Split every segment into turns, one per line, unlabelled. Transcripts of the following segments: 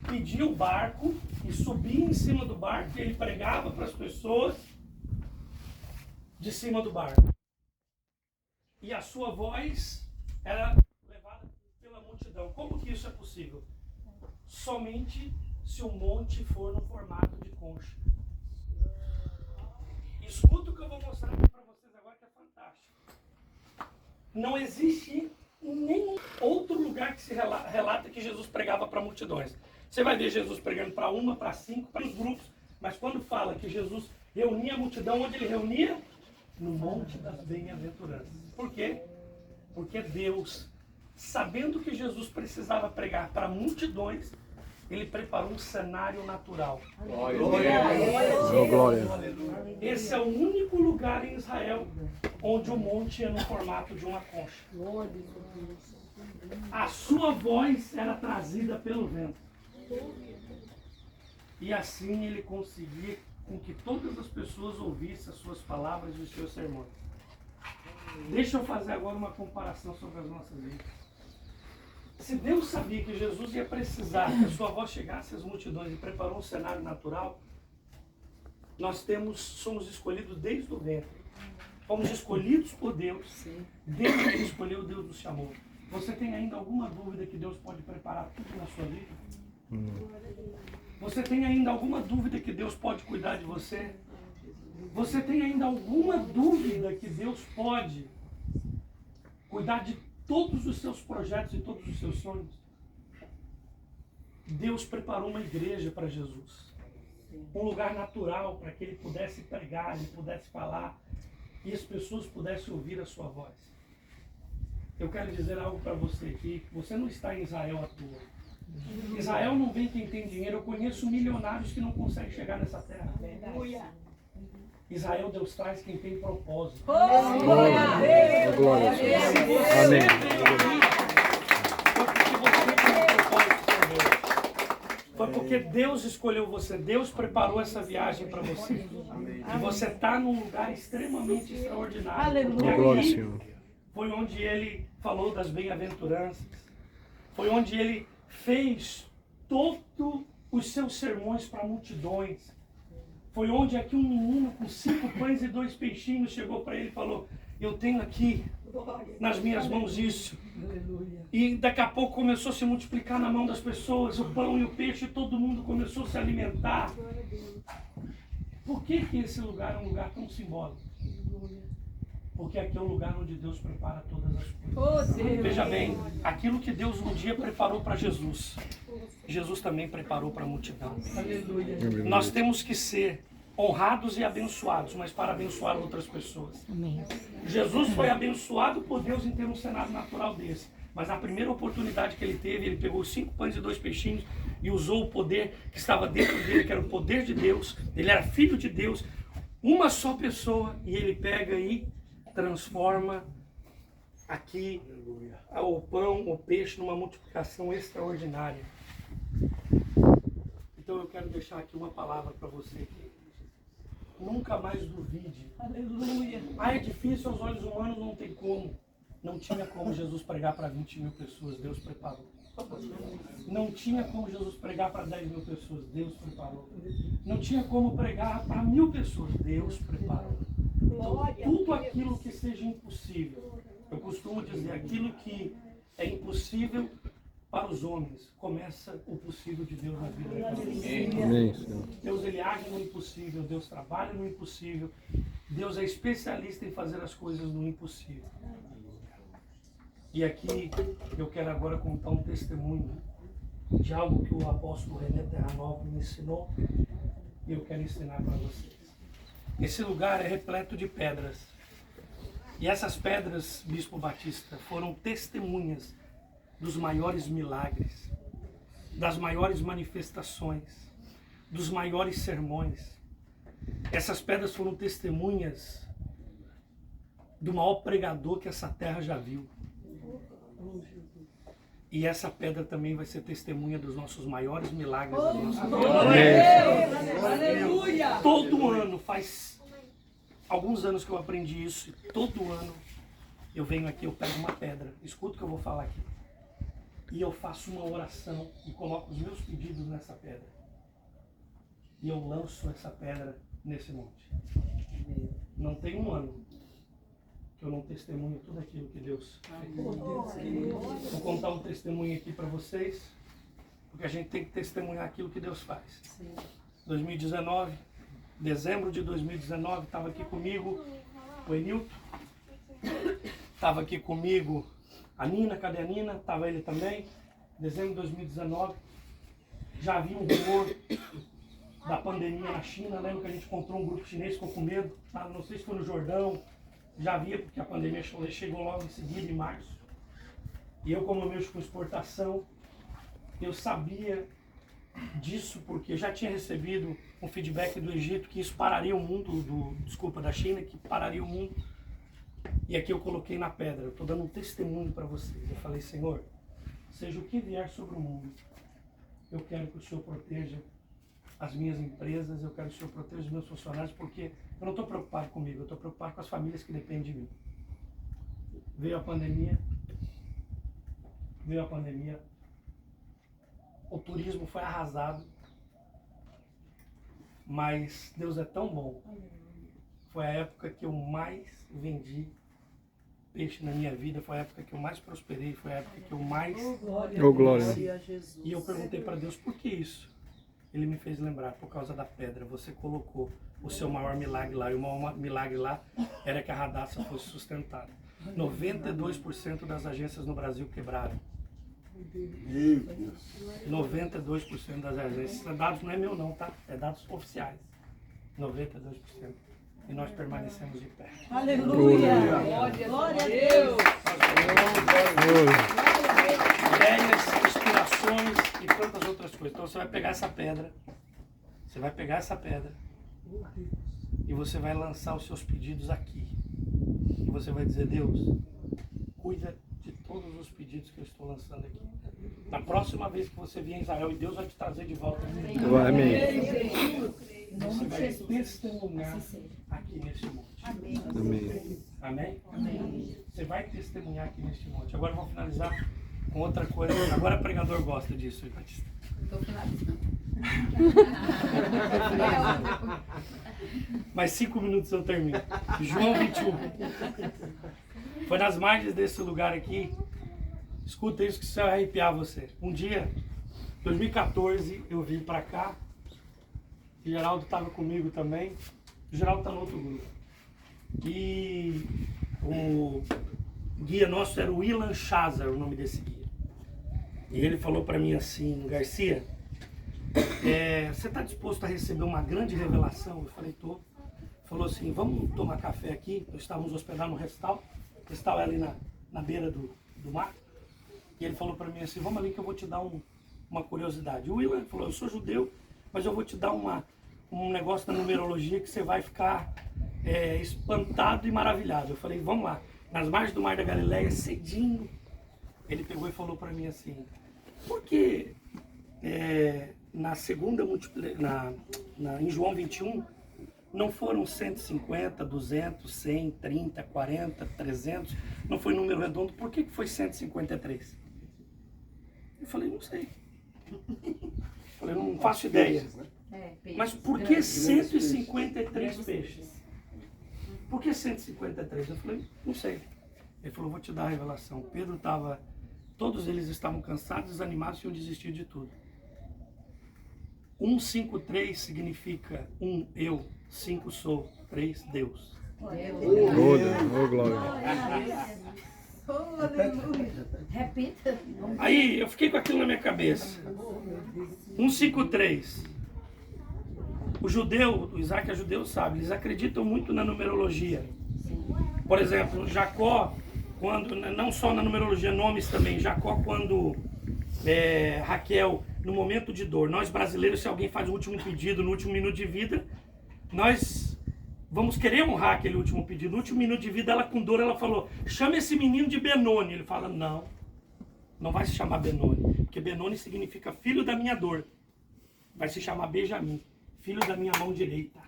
pedia o barco e subia em cima do barco e ele pregava para as pessoas de cima do barco. E a sua voz era levada pela multidão. Como que isso é possível? Somente se o monte for no formato de concha. Escuta o que eu vou mostrar aqui para vocês agora, que é fantástico. Não existe nenhum outro lugar que se relata que Jesus pregava para multidões. Você vai ver Jesus pregando para uma, para 5, para os grupos, mas quando fala que Jesus reunia a multidão, onde ele reunia? No Monte das Bem-aventuranças. Por quê? Porque Deus, sabendo que Jesus precisava pregar para multidões, ele preparou um cenário natural.
Glória.
Esse é o único lugar em Israel onde o monte é no formato de uma concha. A sua voz era trazida pelo vento. E assim ele conseguia com que todas as pessoas ouvissem as suas palavras e os seus sermões. Deixa eu fazer agora uma comparação sobre as nossas vidas. Se Deus sabia que Jesus ia precisar que a sua voz chegasse às multidões e preparou um cenário natural, nós somos escolhidos desde o ventre. Fomos escolhidos por Deus. Deus nos escolheu, Deus nos chamou. Você tem ainda alguma dúvida que Deus pode preparar tudo na sua vida? Você tem ainda alguma dúvida que Deus pode cuidar de você? Você tem ainda alguma dúvida que Deus pode cuidar de todos os seus projetos e todos os seus sonhos? Deus preparou uma igreja para Jesus. Um lugar natural para que ele pudesse pregar, ele pudesse falar e as pessoas pudessem ouvir a sua voz. Eu quero dizer algo para você aqui. Você não está em Israel à toa. Israel não vem quem tem dinheiro. Eu conheço milionários que não conseguem chegar nessa terra. Israel, Deus traz quem tem propósito.
Glória a Deus. Amém.
Foi porque Deus escolheu você. Deus preparou essa viagem para você. E você está num lugar extremamente extraordinário.
Aleluia. Glória, Senhor.
Foi onde ele falou das bem-aventuranças. Foi onde ele fez todos os seus sermões para multidões. Foi onde aqui um menino com 5 pães e 2 peixinhos chegou para ele e falou: eu tenho aqui nas minhas mãos isso. E daqui a pouco começou a se multiplicar na mão das pessoas, o pão e o peixe, e todo mundo começou a se alimentar. Por que esse lugar é um lugar tão simbólico? Porque aqui é o lugar onde Deus prepara todas as coisas. Veja bem, aquilo que Deus um dia preparou para Jesus, Jesus também preparou para a multidão. Nós temos que ser honrados e abençoados, mas para abençoar outras pessoas. Jesus foi abençoado por Deus em ter um cenário natural desse. Mas na primeira oportunidade que ele teve, ele pegou 5 pães e 2 peixinhos e usou o poder que estava dentro dele, que era o poder de Deus. Ele era filho de Deus, uma só pessoa, e ele pega e transforma aqui o pão, o peixe, numa multiplicação extraordinária. Então eu quero deixar aqui uma palavra para você. Nunca mais duvide. Aleluia. É difícil aos olhos humanos, não tem como. Não tinha como Jesus pregar para 20 mil pessoas, Deus preparou. Não tinha como Jesus pregar para 10 mil pessoas, Deus preparou. Não tinha como pregar para 1000 pessoas, Deus preparou. Então, tudo aquilo que seja impossível, eu costumo dizer, aquilo que é impossível para os homens, começa o possível de Deus na vida daquela pessoa. Deus, ele age no impossível, Deus trabalha no impossível, Deus é especialista em fazer as coisas no impossível. E aqui eu quero agora contar um testemunho de algo que o apóstolo René Terranova me ensinou e eu quero ensinar para vocês. Esse lugar é repleto de pedras. E essas pedras, Bispo Batista, foram testemunhas dos maiores milagres, das maiores manifestações, dos maiores sermões. Essas pedras foram testemunhas do maior pregador que essa terra já viu. E essa pedra também vai ser testemunha dos nossos maiores milagres da nossa vida.
Aleluia!
Todo ano, faz alguns anos que eu aprendi isso, e todo ano eu venho aqui, eu pego uma pedra. Escuta o que eu vou falar aqui. e eu faço uma oração e coloco os meus pedidos nessa pedra. E eu lanço essa pedra nesse monte. Não tem um ano que eu não testemunho tudo aquilo que Deus fez. Vou contar um testemunho aqui para vocês, porque a gente tem que testemunhar aquilo que Deus faz. 2019, dezembro de 2019, estava aqui comigo o Enilton, estava aqui comigo a Nina, cadê a Nina? Estava ele também. Dezembro de 2019, já havia um rumor da pandemia na China. Lembra que a gente encontrou um grupo chinês, ficou com medo, tá? Não sei se foi no Jordão, já havia, porque a pandemia chegou logo em seguida, em março. E eu, como eu mexo com exportação, eu sabia disso, porque já tinha recebido um feedback do Egito que isso pararia o mundo, da China, que pararia o mundo. E aqui eu coloquei na pedra, eu estou dando um testemunho para vocês. Eu falei, Senhor, seja o que vier sobre o mundo, eu quero que o Senhor proteja as minhas empresas, eu quero que o Senhor proteja os meus funcionários, porque eu não estou preocupado comigo, eu estou preocupado com as famílias que dependem de mim. Veio a pandemia, o turismo foi arrasado, mas Deus é tão bom. Foi a época que eu mais vendi peixe na minha vida, foi a época que eu mais prosperei, foi a época que eu mais...
Oh, glória.
E eu perguntei para Deus, por que isso? Ele me fez lembrar, por causa da pedra. Você colocou o seu maior milagre lá, e o maior milagre lá era que a Radassa fosse sustentada. 92% das agências no Brasil quebraram. 92% das agências. Esses dados não é meu não, tá? É dados oficiais. 92%. E nós permanecemos de pé.
Aleluia! Glória a Deus!
Ideias, inspirações e tantas outras coisas. Então você vai pegar essa pedra, e você vai lançar os seus pedidos aqui. E você vai dizer, Deus, cuida de todos os pedidos que eu estou lançando aqui. Na próxima vez que você vier em Israel, e Deus vai te trazer de volta.
Amém.
Você vai testemunhar aqui neste monte.
Amém.
Amém? Amém? Você vai testemunhar aqui neste monte. Agora eu vou finalizar com outra coisa. Agora o pregador gosta disso, Batista.
Estou finalizando.
Mais 5 minutos eu termino. João 21. Foi nas margens desse lugar aqui. Escuta isso que isso vai arrepiar você. Um dia, 2014, eu vim para cá. O Geraldo estava comigo também. O Geraldo está no outro grupo. E o guia nosso era o Ilan Chazar, o nome desse guia. E ele falou para mim assim, Garcia, você está disposto a receber uma grande revelação? Eu falei, tô. Falou assim, vamos tomar café aqui. Nós estávamos hospedados no Restal. O Restal é ali na beira do mar. E ele falou para mim assim, vamos ali que eu vou te dar uma curiosidade. O Ilan falou, eu sou judeu, mas eu vou te dar um negócio da numerologia que você vai ficar espantado e maravilhado. Eu falei, vamos lá. Nas margens do Mar da Galileia, cedinho, ele pegou e falou para mim assim, por que na segunda em João 21, não foram 150, 200, 100, 30, 40, 300, não foi número redondo, por que foi 153? Eu falei, não sei. Eu falei, não faço ideia. Mas por que 153 peixes? Por que 153? Eu falei, não sei. Ele falou, vou te dar a revelação. Pedro estava, todos eles estavam cansados, desanimados e tinham desistido de tudo. 153 significa 1, eu, 5 sou, 3, Deus.
Oh, glória.
Repita.
Aí eu fiquei com aquilo na minha cabeça. 153. O judeu, o Isaac é judeu, sabe, eles acreditam muito na numerologia. Por exemplo, Jacó, quando, não só na numerologia, nomes também. Jacó, quando Raquel, no momento de dor, nós brasileiros, se alguém faz o último pedido no último minuto de vida, nós vamos querer honrar aquele último pedido. No último minuto de vida, ela com dor, ela falou, chama esse menino de Benoni. Ele fala, não vai se chamar Benoni, porque Benoni significa filho da minha dor. Vai se chamar Benjamim, filho da minha mão direita.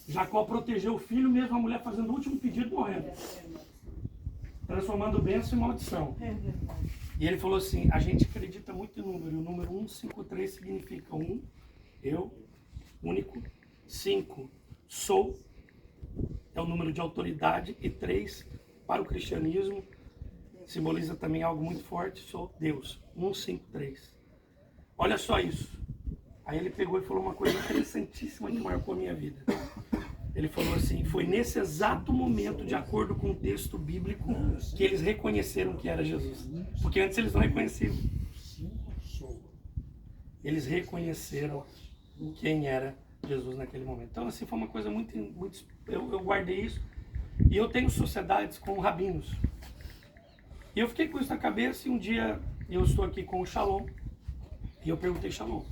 Jacó protegeu o filho, mesmo a mulher fazendo o último pedido, morrendo. Transformando bênção em maldição. E ele falou assim, a gente acredita muito em número, e o número 153 significa 1, eu, único, 5, sou, é o número de autoridade, e 3, para o cristianismo, simboliza também algo muito forte, sou Deus, 153. Olha só isso. Aí ele pegou e falou uma coisa interessantíssima que marcou a minha vida. Ele falou assim, foi nesse exato momento, de acordo com o texto bíblico, que eles reconheceram que era Jesus. Porque antes eles não reconheciam. Eles reconheceram quem era Jesus naquele momento. Então, assim, foi uma coisa muito eu guardei isso. E eu tenho sociedades com rabinos. E eu fiquei com isso na cabeça, e um dia eu estou aqui com o Shalom, e eu perguntei, Shalom,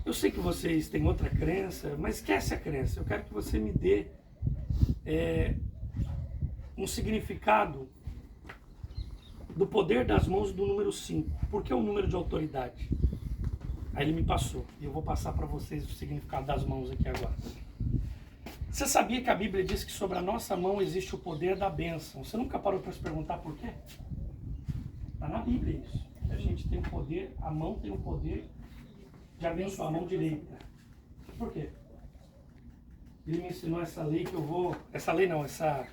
eu sei que vocês têm outra crença, mas esquece a crença. Eu quero que você me dê um significado do poder das mãos do número 5. Por que o número de autoridade? Aí ele me passou. E eu vou passar para vocês o significado das mãos aqui agora. Você sabia que a Bíblia diz que sobre a nossa mão existe o poder da bênção? Você nunca parou para se perguntar por quê? Está na Bíblia isso. A gente tem o poder, a mão tem o poder de abençoar a mão direita. Por quê? Ele me ensinou essa lei que eu vou... Essa lei não, essa